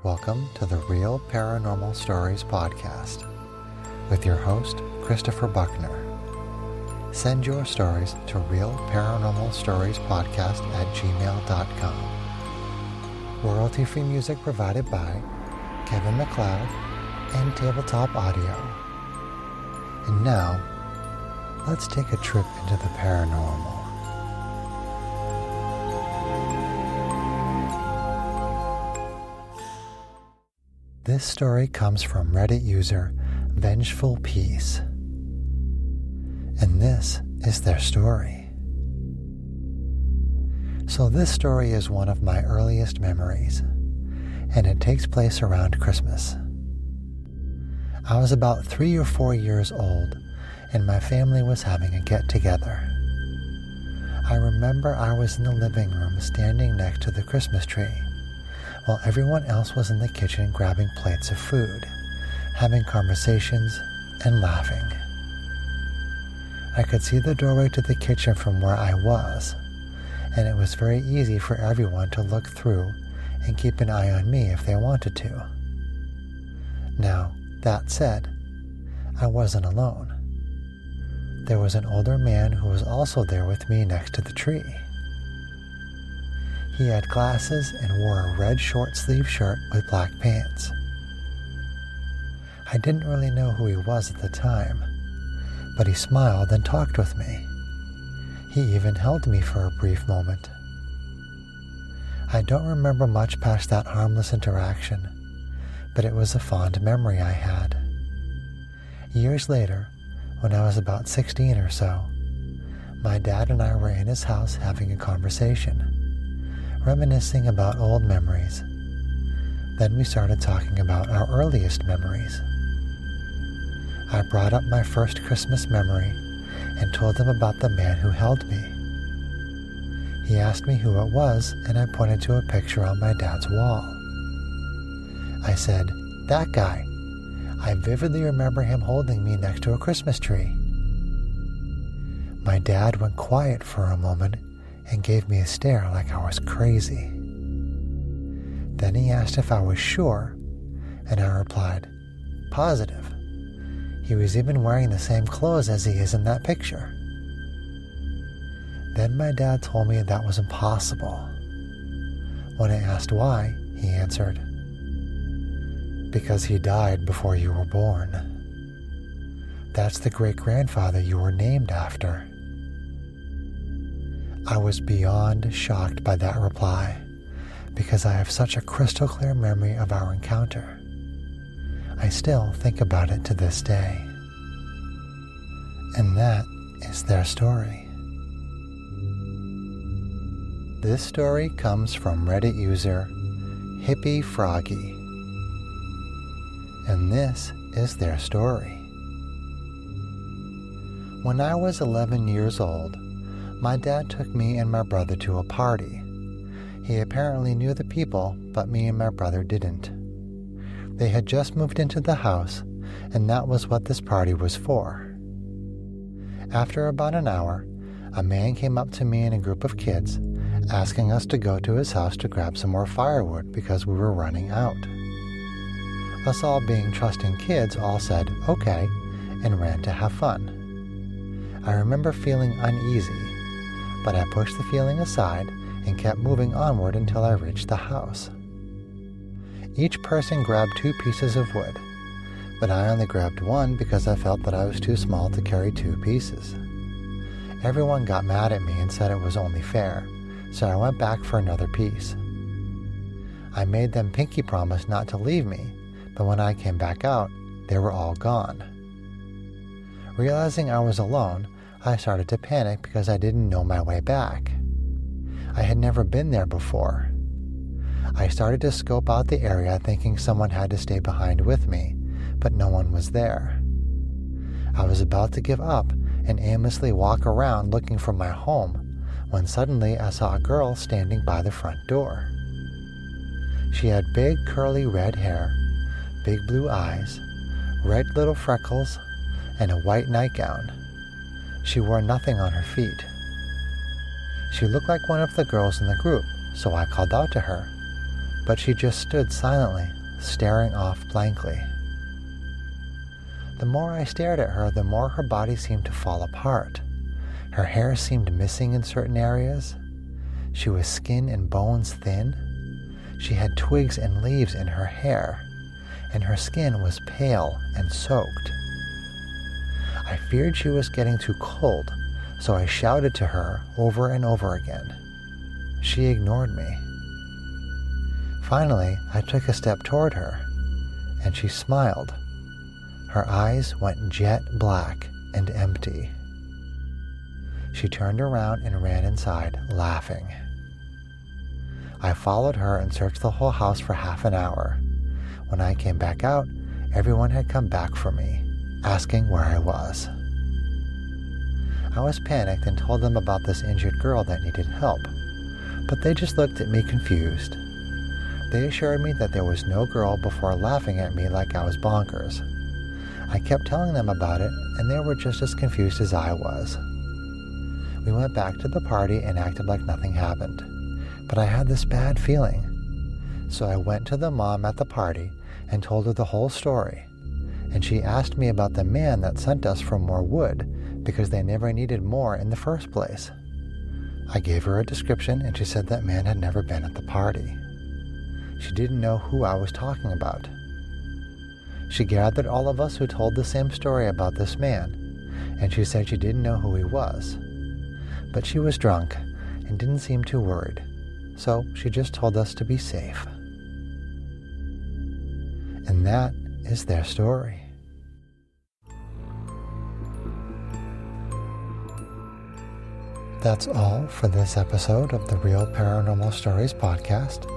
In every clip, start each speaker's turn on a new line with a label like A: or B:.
A: Welcome to the Real Paranormal Stories podcast with your host, Christopher Buckner. Send your stories to realparanormalstoriespodcast@gmail.com. Royalty-free music provided by Kevin MacLeod and Tabletop Audio. And now, let's take a trip into the paranormal. This story comes from Reddit user Vengeful Peace. And this is their story. So this story is one of my earliest memories, and it takes place around Christmas. I was about 3 or 4 years old, and my family was having a get-together. I remember I was in the living room standing next to the Christmas tree, while everyone else was in the kitchen grabbing plates of food, having conversations, and laughing. I could see the doorway to the kitchen from where I was, and it was very easy for everyone to look through and keep an eye on me if they wanted to. Now, that said, I wasn't alone. There was an older man who was also there with me next to the tree. He had glasses and wore a red short-sleeved shirt with black pants. I didn't really know who he was at the time, but he smiled and talked with me. He even held me for a brief moment. I don't remember much past that harmless interaction, but it was a fond memory I had. Years later, when I was about 16 or so, my dad and I were in his house having a conversation, reminiscing about old memories. Then we started talking about our earliest memories. I brought up my first Christmas memory and told him about the man who held me. He asked me who it was, and I pointed to a picture on my dad's wall. I said, "That guy. I vividly remember him holding me next to a Christmas tree." My dad went quiet for a moment and gave me a stare like I was crazy. Then he asked if I was sure, and I replied, "Positive. He was even wearing the same clothes as he is in that picture." Then my dad told me that was impossible. When I asked why, he answered, "Because he died before you were born. That's the great-grandfather you were named after." I was beyond shocked by that reply, because I have such a crystal clear memory of our encounter. I still think about it to this day. And that is their story. This story comes from Reddit user Hippie Froggy. And this is their story. When I was 11 years old, my dad took me and my brother to a party. He apparently knew the people, but me and my brother didn't. They had just moved into the house, and that was what this party was for. After about an hour, a man came up to me and a group of kids, asking us to go to his house to grab some more firewood because we were running out. Us all being trusting kids all said, "Okay," and ran to have fun. I remember feeling uneasy, but I pushed the feeling aside and kept moving onward until I reached the house. Each person grabbed 2 pieces of wood, but I only grabbed 1 because I felt that I was too small to carry 2 pieces. Everyone got mad at me and said it was only fair, so I went back for another piece. I made them pinky promise not to leave me, but when I came back out, they were all gone. Realizing I was alone, I started to panic because I didn't know my way back. I had never been there before. I started to scope out the area thinking someone had to stay behind with me, but no one was there. I was about to give up and aimlessly walk around looking for my home when suddenly I saw a girl standing by the front door. She had big curly red hair, big blue eyes, red little freckles, and a white nightgown. She wore nothing on her feet. She looked like one of the girls in the group, so I called out to her, but she just stood silently, staring off blankly. The more I stared at her, the more her body seemed to fall apart. Her hair seemed missing in certain areas. She was skin and bones thin. She had twigs and leaves in her hair, and her skin was pale and soaked. I feared she was getting too cold, so I shouted to her over and over again. She ignored me. Finally, I took a step toward her, and she smiled. Her eyes went jet black and empty. She turned around and ran inside, laughing. I followed her and searched the whole house for half an hour. When I came back out, everyone had come back for me, asking where I was. I was panicked and told them about this injured girl that needed help, but they just looked at me confused. They assured me that there was no girl before laughing at me like I was bonkers. I kept telling them about it, and they were just as confused as I was. We went back to the party and acted like nothing happened, but I had this bad feeling. So I went to the mom at the party and told her the whole story, and she asked me about the man that sent us for more wood because they never needed more in the first place. I gave her a description, and she said that man had never been at the party. She didn't know who I was talking about. She gathered all of us who told the same story about this man, and she said she didn't know who he was. But she was drunk and didn't seem too worried, so she just told us to be safe. And that is their story. That's all for this episode of the Real Paranormal Stories podcast.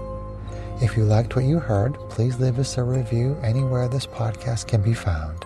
A: If you liked what you heard, please leave us a review anywhere this podcast can be found.